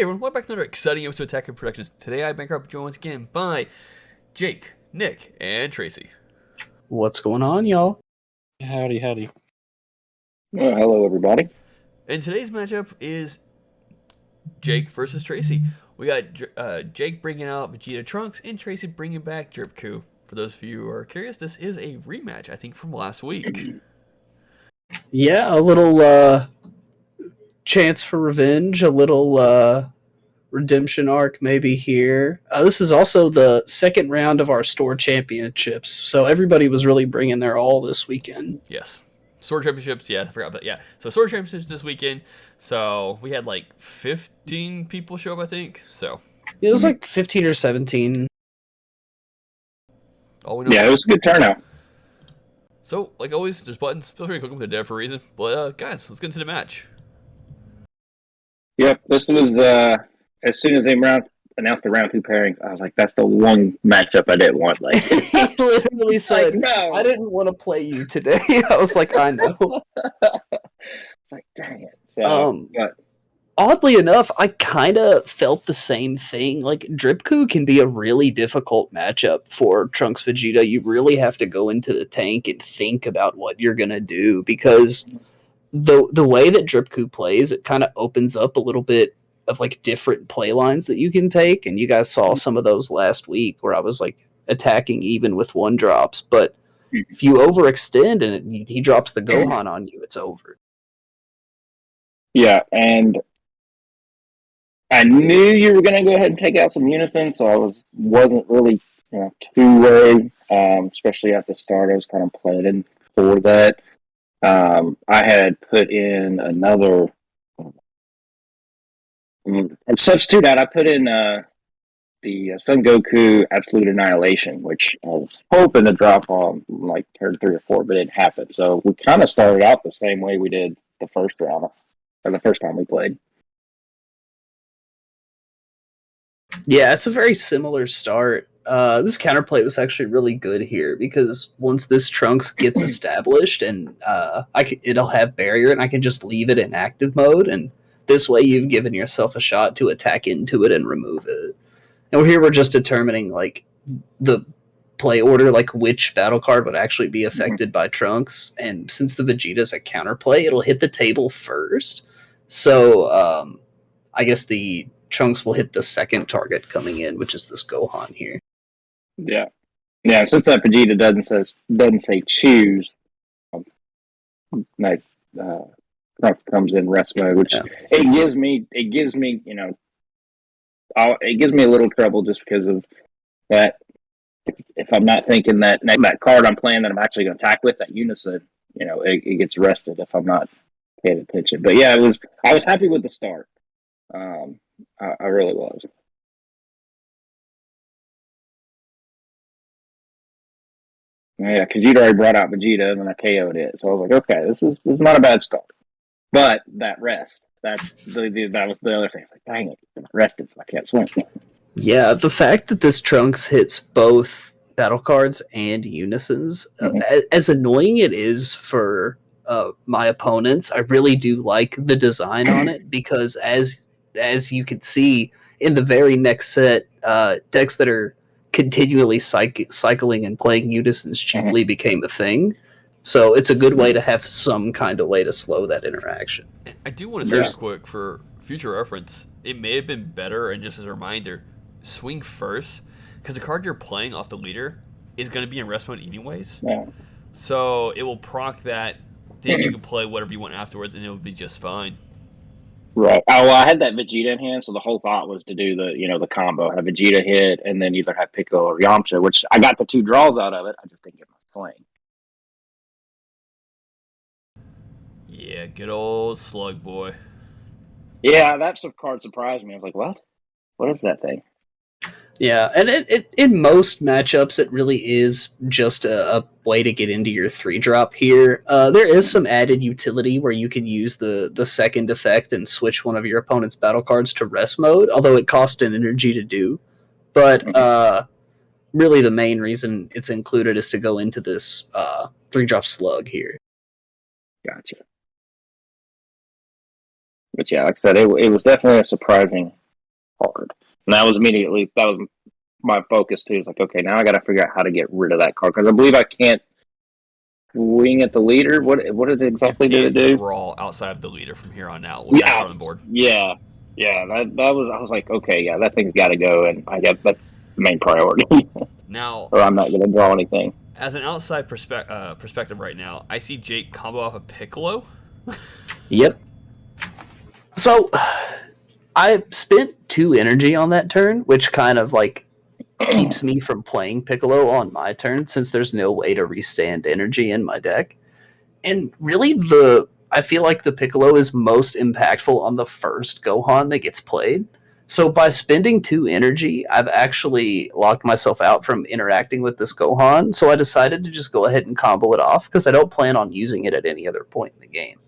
everyone, welcome back to another exciting episode of Attack and Productions. Today I bank up joined once again by Jake, Nick, and Tracy. What's going on, y'all? Howdy, howdy. Well, hello, everybody. And today's matchup is Jake versus Tracy. We got Jake bringing out Vegeta Trunks and Tracy bringing back Goku. For those of you who are curious, this is a rematch, I think, from last week. Yeah, a little chance for revenge, a little redemption arc maybe here. This is also the second round of our store championships, so everybody was really bringing their all this weekend. Yes. Sword Championships, yeah, I forgot, but yeah. So Sword Championships this weekend. So we had like 15 people show up, I think. So it was like 15 or 17. All we know Yeah, it was a good turnout. So, like always, there's buttons. Feel free to click them. They're there for a reason. But guys, let's get into the match. Yep, this was as soon as they announced the round two pairings, I was like, that's the one matchup I didn't want. Like, He literally said, no. I didn't want to play you today. I was like, I know. Like, dang it. So, but Oddly enough, I kind of felt the same thing. Like, Dripku can be a really difficult matchup for Trunks Vegeta. You really have to go into the tank and think about what you're going to do, because the way that Dripku plays, it kind of opens up a little bit of, like, different play lines that you can take, and you guys saw some of those last week where I was, like, attacking even with one drops, but if you overextend and he drops the Gohan on you, it's over. yeah, and I knew you were going to go ahead and take out some Unison, so I wasn't really too worried, especially at the start. I was kind of planning for that. I had put in another substitute out. I put in the Son Goku Absolute Annihilation, which I was hoping to drop on like turn 3 or 4, but it didn't happen. So we kind of started out the same way we did the first round, or the first time we played. Yeah, it's a very similar start. This counterplay was actually really good here, because once this Trunks gets established, and it'll have barrier, and I can just leave it in active mode, and this way you've given yourself a shot to attack into it and remove it. And here we're just determining like the play order, like which battle card would actually be affected by Trunks, and since the Vegeta's a counterplay, it'll hit the table first. So I guess the Trunks will hit the second target coming in, which is this Gohan here. Yeah. Since that Vegeta doesn't say choose, Trunks comes in rest mode, which it gives me it gives me a little trouble just because of that. If I'm not thinking that card I'm playing that I'm actually going to attack with, that Unison, it gets rested if I'm not paying attention. But yeah, I was happy with the start. I really was. Yeah, because you'd already brought out Vegeta, and then I KO'd it. So I was like, okay, this is not a bad start. But that rest, that was the other thing. It's like, dang it, I'm rested, so I can't swing. Yeah, the fact that this Trunks hits both battle cards and Unisons, as annoying it is for my opponents, I really do like the design on it, because as you can see in the very next set, decks that are continually cycling and playing Unisons cheaply became a thing. So it's a good way to have some kind of way to slow that interaction. I do want to say real quick, for future reference, it may have been better, and just as a reminder, swing first, because the card you're playing off the leader is going to be in rest mode anyways. Yeah. So it will proc that, then you can play whatever you want afterwards, and it will be just fine. Right. Oh, well, I had that Vegeta in hand, so the whole thought was to do the combo, have Vegeta hit, and then either have Piccolo or Yamcha, which I got the 2 draws out of it. I just didn't get my swing. Yeah, good old Slug Boy. Yeah, that card surprised me. I was like, what? What is that thing? Yeah, and it in most matchups, it really is just a way to get into your 3-drop here. There is some added utility where you can use the second effect and switch one of your opponent's battle cards to rest mode, although it costs an energy to do. But really the main reason it's included is to go into this 3-drop slug here. Gotcha. But yeah, like I said, it was definitely a surprising card. And that was my focus too. It's like, okay, now I got to figure out how to get rid of that card because I believe I can't wing at the leader. What exactly did it do? Draw outside of the leader from here on out with that card on the board. Yeah. That was. I was like, okay, yeah, that thing's got to go, and I guess that's the main priority. Now, or I'm not going to draw anything. As an outside perspective right now, I see Jake combo off a Piccolo. Yep. So I spent 2 energy on that turn, which kind of like keeps me from playing Piccolo on my turn since there's no way to restand energy in my deck. And really I feel like the Piccolo is most impactful on the first Gohan that gets played. So by spending 2 energy, I've actually locked myself out from interacting with this Gohan. So I decided to just go ahead and combo it off because I don't plan on using it at any other point in the game.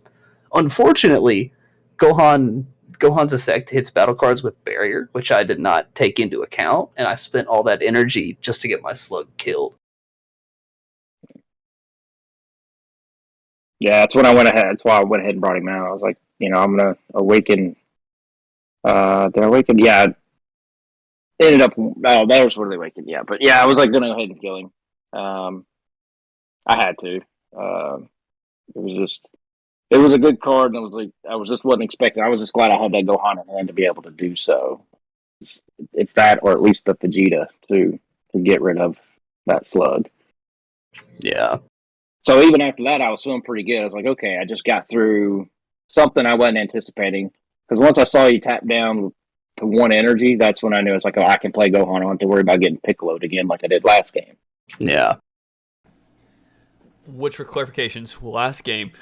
Unfortunately, Gohan's effect hits battle cards with barrier, which I did not take into account, and I spent all that energy just to get my slug killed. Yeah, that's when I went ahead. That's why I went ahead and brought him out. I was like, I'm gonna awaken. Did I awaken? Yeah, ended up. Oh, that was where they awakened. Yeah, but yeah, I was like gonna go ahead and kill him. I had to. It was a good card, and I wasn't expecting. I was just glad I had that Gohan in hand to be able to do so. It's that, or at least the Vegeta to get rid of that slug. Yeah. So even after that, I was feeling pretty good. I was like, okay, I just got through something I wasn't anticipating. Because once I saw you tap down to 1 energy, that's when I knew it's like, oh, I can play Gohan. I don't have to worry about getting Piccoloed again like I did last game. Yeah. Which, for clarifications, last game,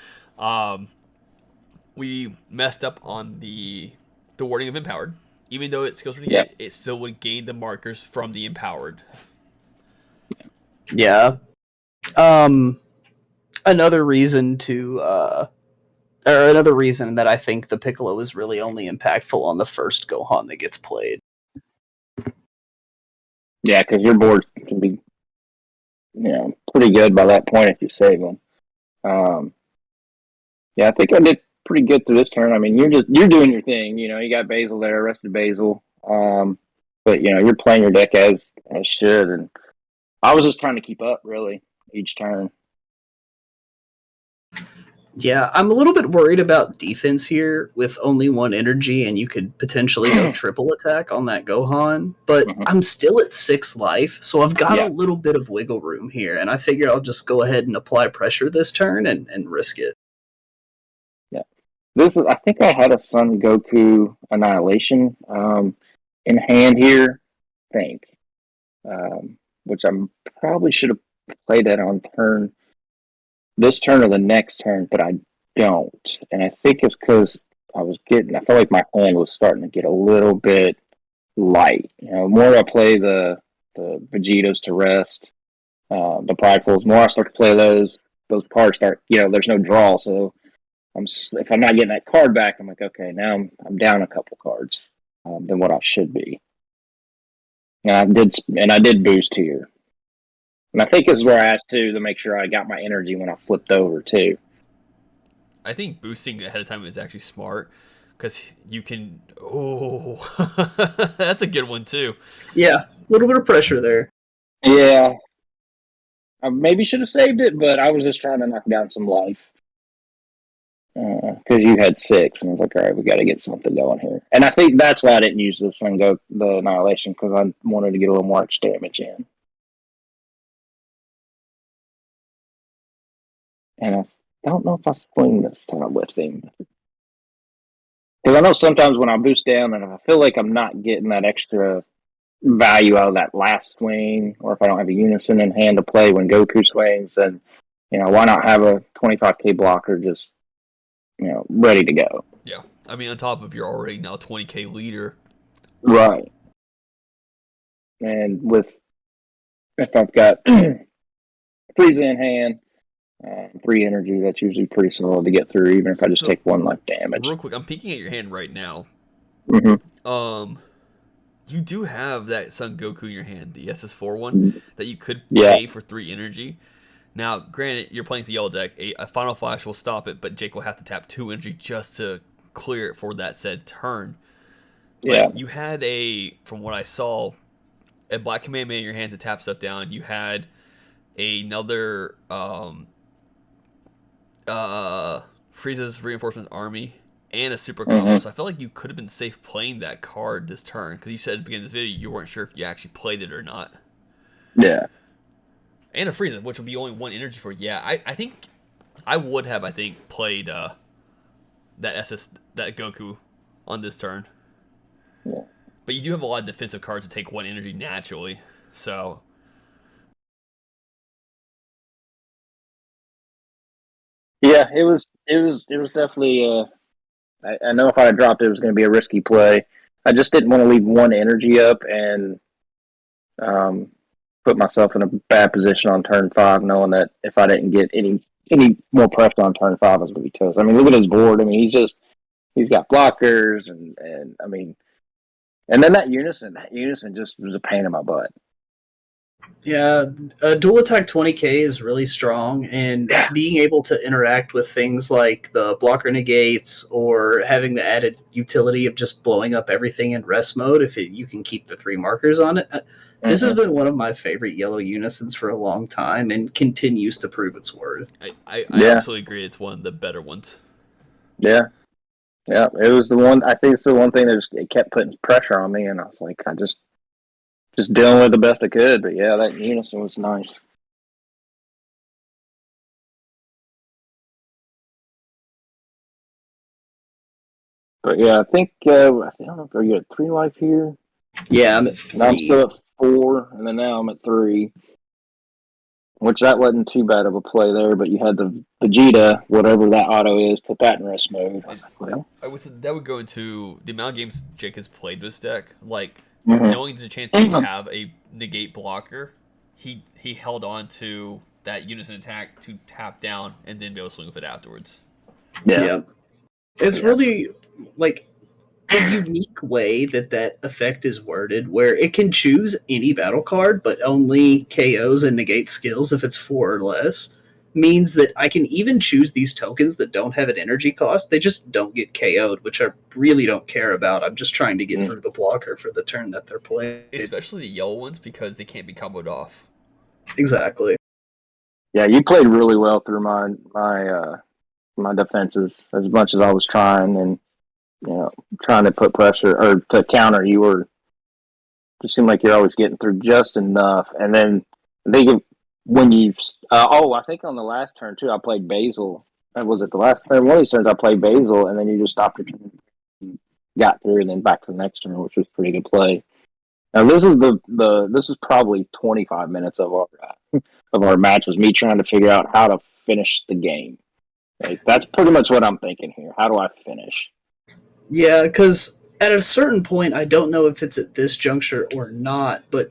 we messed up on the wording of Empowered. Even though it skills would get, it still would gain the markers from the Empowered. Yeah. Another reason that I think the Piccolo is really only impactful on the first Gohan that gets played. Yeah, because your board can be, pretty good by that point if you save them. Yeah, I think I did pretty good through this turn. I mean, you're doing your thing. You got Basil there, arrested Basil. But you're playing your deck as should, and I was just trying to keep up really each turn. Yeah, I'm a little bit worried about defense here with only 1 energy, and you could potentially go triple attack on that Gohan, but I'm still at 6 life, so I've got a little bit of wiggle room here, and I figured I'll just go ahead and apply pressure this turn and risk it. Yeah. I think I had a Son Goku Annihilation in hand here, I think, which I probably should have played that on this turn or the next turn, but I don't. And I think it's because I felt like my hand was starting to get a little bit light. The more I play the Vegetas to rest, the Pridefuls, the more I start to play those cards start, there's no draw. So if I'm not getting that card back, I'm like, okay, now I'm down a couple cards than what I should be. And I did boost here. And I think this is where I asked to make sure I got my energy when I flipped over too. I think boosting ahead of time is actually smart because you can. Oh, that's a good one too. Yeah, a little bit of pressure there. Yeah, I maybe should have saved it, but I was just trying to knock down some life because you had 6, and I was like, all right, we got to get something going here. And I think that's why I didn't use the Annihilation because I wanted to get a little more damage in. And I don't know if I swing this time with him. Because I know sometimes when I boost down and if I feel like I'm not getting that extra value out of that last swing, or if I don't have a Unison in hand to play when Goku swings, then, why not have a 25k blocker just, ready to go? Yeah. I mean, on top of your already now 20k leader. Right. And if I've got Frieza in hand, 3 energy, that's usually pretty solid to get through, even if I just take 1 life damage. Real quick, I'm peeking at your hand right now. Mm-hmm. You do have that Son Goku in your hand, the SS4 one, that you could pay for 3 energy. Now, granted, you're playing the yellow deck. A Final Flash will stop it, but Jake will have to tap 2 energy just to clear it for that said turn. Yeah. Like, you had from what I saw, a Black Kamehameha in your hand to tap stuff down. You had another Frieza's Reinforcements Army and a super combo. So I felt like you could have been safe playing that card this turn, because you said at the beginning of this video you weren't sure if you actually played it or not. Yeah. And a Frieza, which would be only one energy for. Yeah, I think I would have played that Goku on this turn. Yeah. But you do have a lot of defensive cards to take one energy naturally, so. Yeah, it was definitely. I know if I had dropped it, it was going to be a risky play. I just didn't want to leave one energy up and put myself in a bad position on turn 5, knowing that if I didn't get any more pressure on turn 5, I was going to be toast. I mean, look at his board. I mean, he's got blockers and I mean, and then that unison just was a pain in my butt. Yeah, dual attack 20k is really strong, and being able to interact with things like the blocker negates or having the added utility of just blowing up everything in rest mode if you can keep the 3 markers on it. This has been one of my favorite yellow unisons for a long time and continues to prove its worth. I absolutely agree. It's one of the better ones. Yeah. Yeah, it was the one. I think it's the one thing that it kept putting pressure on me, and I was like, I just dealing with the best I could. But yeah, that unison was nice. But yeah, I think I don't know if you at 3 life here. Yeah, I'm at 3. And I'm still at 4, and then now I'm at 3. Which that wasn't too bad of a play there, but you had the Vegeta, whatever that auto is, put that in rest mode. I was like, well, that would go into the amount of games Jake has played this deck. Like, knowing there's a chance he could have a negate blocker, he held on to that unison attack to tap down and then be able to swing with it afterwards. Yeah. It's really like a unique way that effect is worded, where it can choose any battle card, but only KOs and negate skills if it's 4 or less. Means that I can even choose these tokens that don't have an energy cost. They just don't get KO'd, which I really don't care about. I'm just trying to get through the blocker for the turn that they're playing. Especially the yellow ones, because they can't be comboed off. Exactly. Yeah, you played really well through my defenses as much as I was trying, and trying to put pressure or to counter. You were just seemed like you're always getting through just enough, and then when you I think on the last turn too, I played Basil. Was it the last turn? One of these turns I played Basil, and then you just stopped your turn, got through, and then back to the next turn, which was a pretty good play. Now this is this is probably 25 minutes of our match was me trying to figure out how to finish the game. Like, that's pretty much what I'm thinking here. How do I finish? Yeah, because at a certain point, I don't know if it's at this juncture or not, but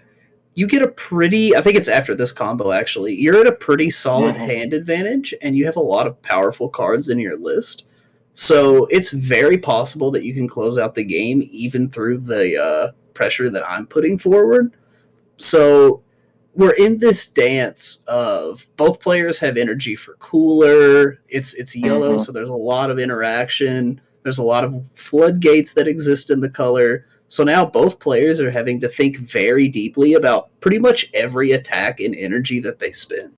you get a pretty, I think it's after this combo actually, you're at a pretty solid hand advantage, and you have a lot of powerful cards in your list. So it's very possible that you can close out the game even through the pressure that I'm putting forward. So we're in this dance of both players have energy for cooler. It's yellow, so there's a lot of interaction. There's a lot of floodgates that exist in the color. So now both players are having to think very deeply about pretty much every attack and energy that they spend.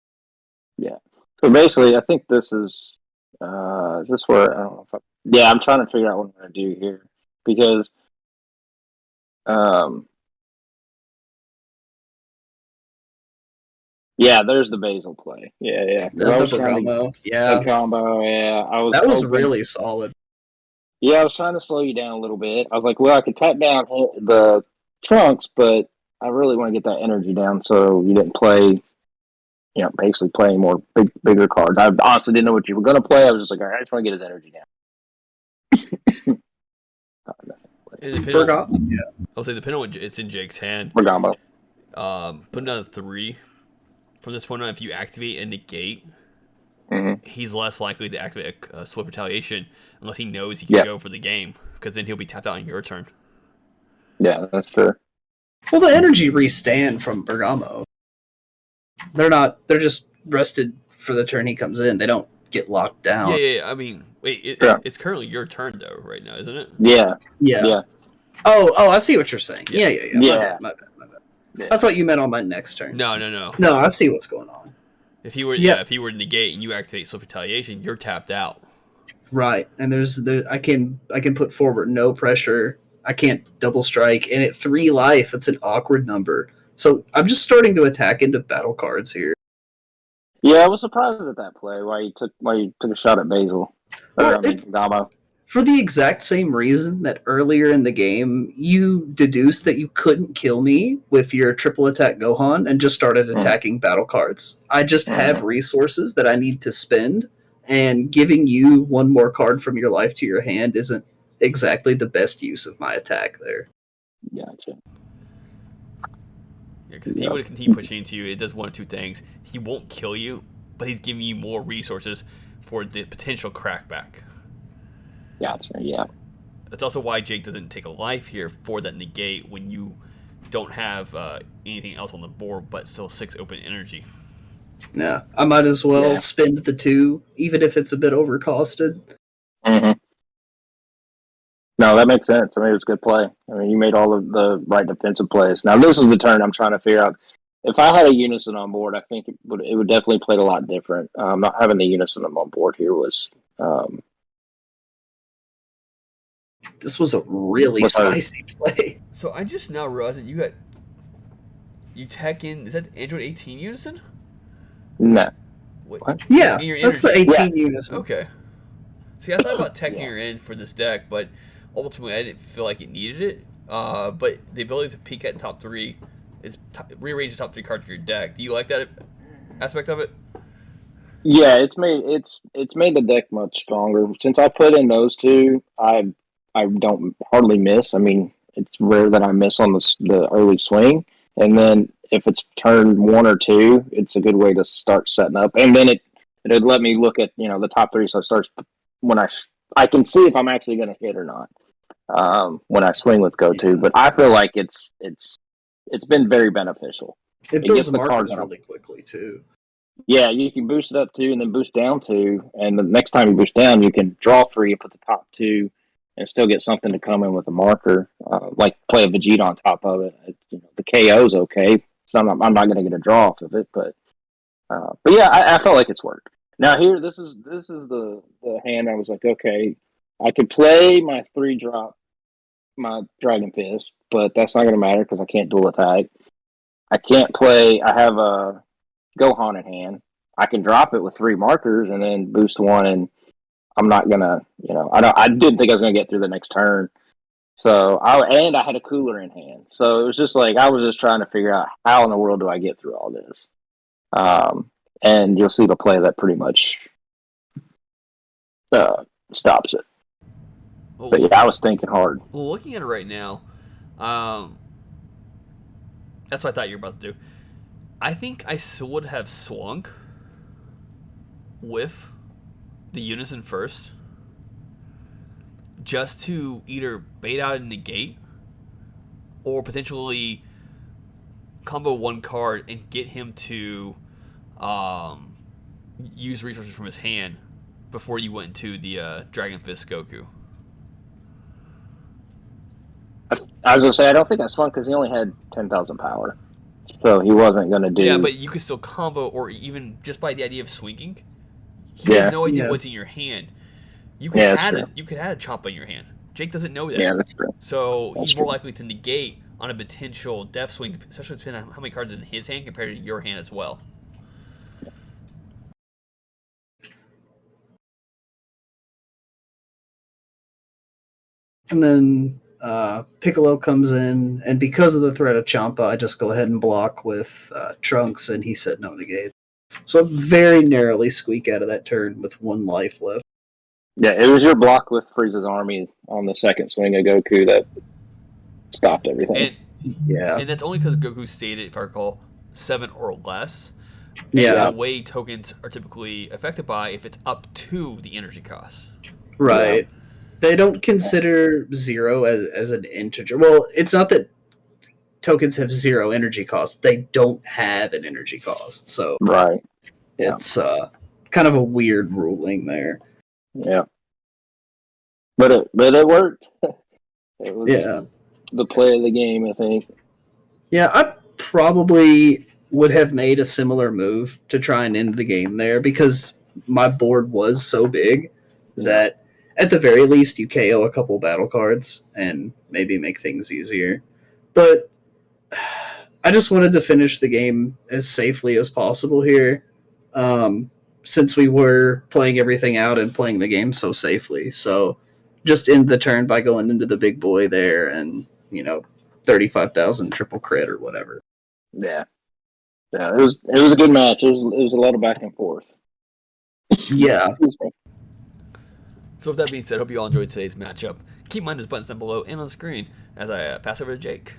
Yeah. So basically, I think this is this where I don't know if I'm trying to figure out what I'm going to do here, because there's the Basil play. Yeah. The combo. Yeah. The combo, yeah. That was really solid. Yeah, I was trying to slow you down a little bit. I was like, well, I could tap down the Trunks, but I really want to get that energy down so you didn't play, basically playing more bigger cards. I honestly didn't know what you were going to play. I was just like, all right, I just want to get his energy down. I'll say depending on what it's in Jake's hand. Bergamo. Put another 3 from this point on. If you activate a negate, he's less likely to activate a Swift Retaliation unless he knows he can go for the game, because then he'll be tapped out on your turn. Yeah, that's true. Well, the energy restand from Bergamo. They're just rested for the turn he comes in. They don't get locked down. Yeah. I mean, wait, it's currently your turn though, right now, isn't it? Yeah. Oh, I see what you're saying. Yeah. Yeah. My bad. Yeah. I thought you meant on my next turn. No. No, I see what's going on. If he were to negate and you activate Swift Retaliation, you're tapped out. Right, and I can put forward no pressure. I can't double strike, and at 3 life, it's an awkward number. So I'm just starting to attack into battle cards here. Yeah, I was surprised at that play. Why you took a shot at Basil? Gabo. For the exact same reason that earlier in the game you deduced that you couldn't kill me with your triple attack Gohan and just started attacking battle cards. I just have resources that I need to spend, and giving you one more card from your life to your hand isn't exactly the best use of my attack there. Gotcha. Yeah, because if he would continue pushing into you, it does one of two things. He won't kill you, but he's giving you more resources for the potential crackback. Gotcha, yeah. That's also why Jake doesn't take a life here for that negate when you don't have anything else on the board but still 6 open energy. Yeah, I might as well spend the 2, even if it's a bit overcosted. Mm-hmm. No, that makes sense. I mean, it was a good play. I mean, you made all of the right defensive plays. Now, this is the turn I'm trying to figure out. If I had a Unison on board, I think it would definitely play a lot different. Not having the Unison on board here was... This was a really spicy play. So I just now realized that you tech in, is that Android 18 Unison? No. What? Yeah, that's the 18 Unison. Okay. See, I thought about teching her in for this deck, but ultimately I didn't feel like it needed it. But the ability to peek at top 3 is rearrange the top 3 cards of your deck. Do you like that aspect of it? Yeah, it's made the deck much stronger. Since I put in those 2, I don't hardly miss. I mean, it's rare that I miss on the early swing. And then if it's turn 1 or 2, it's a good way to start setting up. And then it'd let me look at, the top 3. So it starts when I can see if I'm actually going to hit or not when I swing with go-to. But I feel like it's been very beneficial. It builds markers really quickly, too. Yeah, you can boost it up 2 and then boost down 2. And the next time you boost down, you can draw 3 and put the top 2 and still get something to come in with a marker, like play a Vegeta on top of it. The KO's okay, so I'm not going to get a draw off of it, but yeah, I felt like it's worked. Now here, this is the hand I was like, okay, I could play my 3-drop, my Dragon Fist, but that's not going to matter because I can't dual attack. I can't play. I have a Gohan in hand. I can drop it with 3 markers and then boost 1 and. I'm not gonna, I didn't think I was gonna get through the next turn. So I had a cooler in hand. So it was just like I was just trying to figure out how in the world do I get through all this. And you'll see the play that pretty much stops it. Well, but yeah, I was thinking hard. Well, looking at it right now, that's what I thought you were about to do. I think I would have swung with the Unison first, just to either bait out and negate, or potentially combo 1 card and get him to use resources from his hand before you went into the Dragon Fist Goku. I was gonna say I don't think I swung because he only had 10,000 power, so he wasn't gonna do. Yeah, but you could still combo, or even just by the idea of swinging. He has no idea what's in your hand. You could add a chomp in your hand. Jake doesn't know that. Yeah, that's true. So he's more likely to negate on a potential death swing, especially depending on how many cards in his hand compared to your hand as well. And then Piccolo comes in, and because of the threat of Champa, I just go ahead and block with Trunks, and he said no negate. So I very narrowly squeak out of that turn with 1 life left. Yeah, it was your block with Frieza's army on the second swing of Goku that stopped everything. And that's only because Goku stated, if I recall, 7 or less. Yeah. And the way tokens are typically affected by if it's up to the energy cost. Right. Yeah. They don't consider 0 as an integer. Well, it's not that tokens have 0 energy cost. They don't have an energy cost. So right. It's kind of a weird ruling there. Yeah. But it worked. Yeah. the play of the game, I think. Yeah, I probably would have made a similar move to try and end the game there because my board was so big that at the very least you KO a couple battle cards and maybe make things easier. But I just wanted to finish the game as safely as possible here, since we were playing everything out and playing the game so safely. So just end the turn by going into the big boy there and, 35,000 triple crit or whatever. Yeah. Yeah, it was a good match. It was a lot of back and forth. Yeah. So with that being said, hope you all enjoyed today's matchup. Keep in mind those buttons down below and on the screen as I pass over to Jake.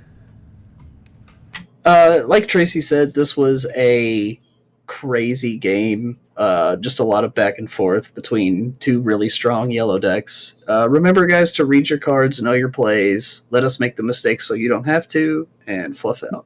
Like Tracy said, this was a crazy game. Just a lot of back and forth between two really strong yellow decks. Remember, guys, to read your cards, know your plays. Let us make the mistakes so you don't have to, and fluff out.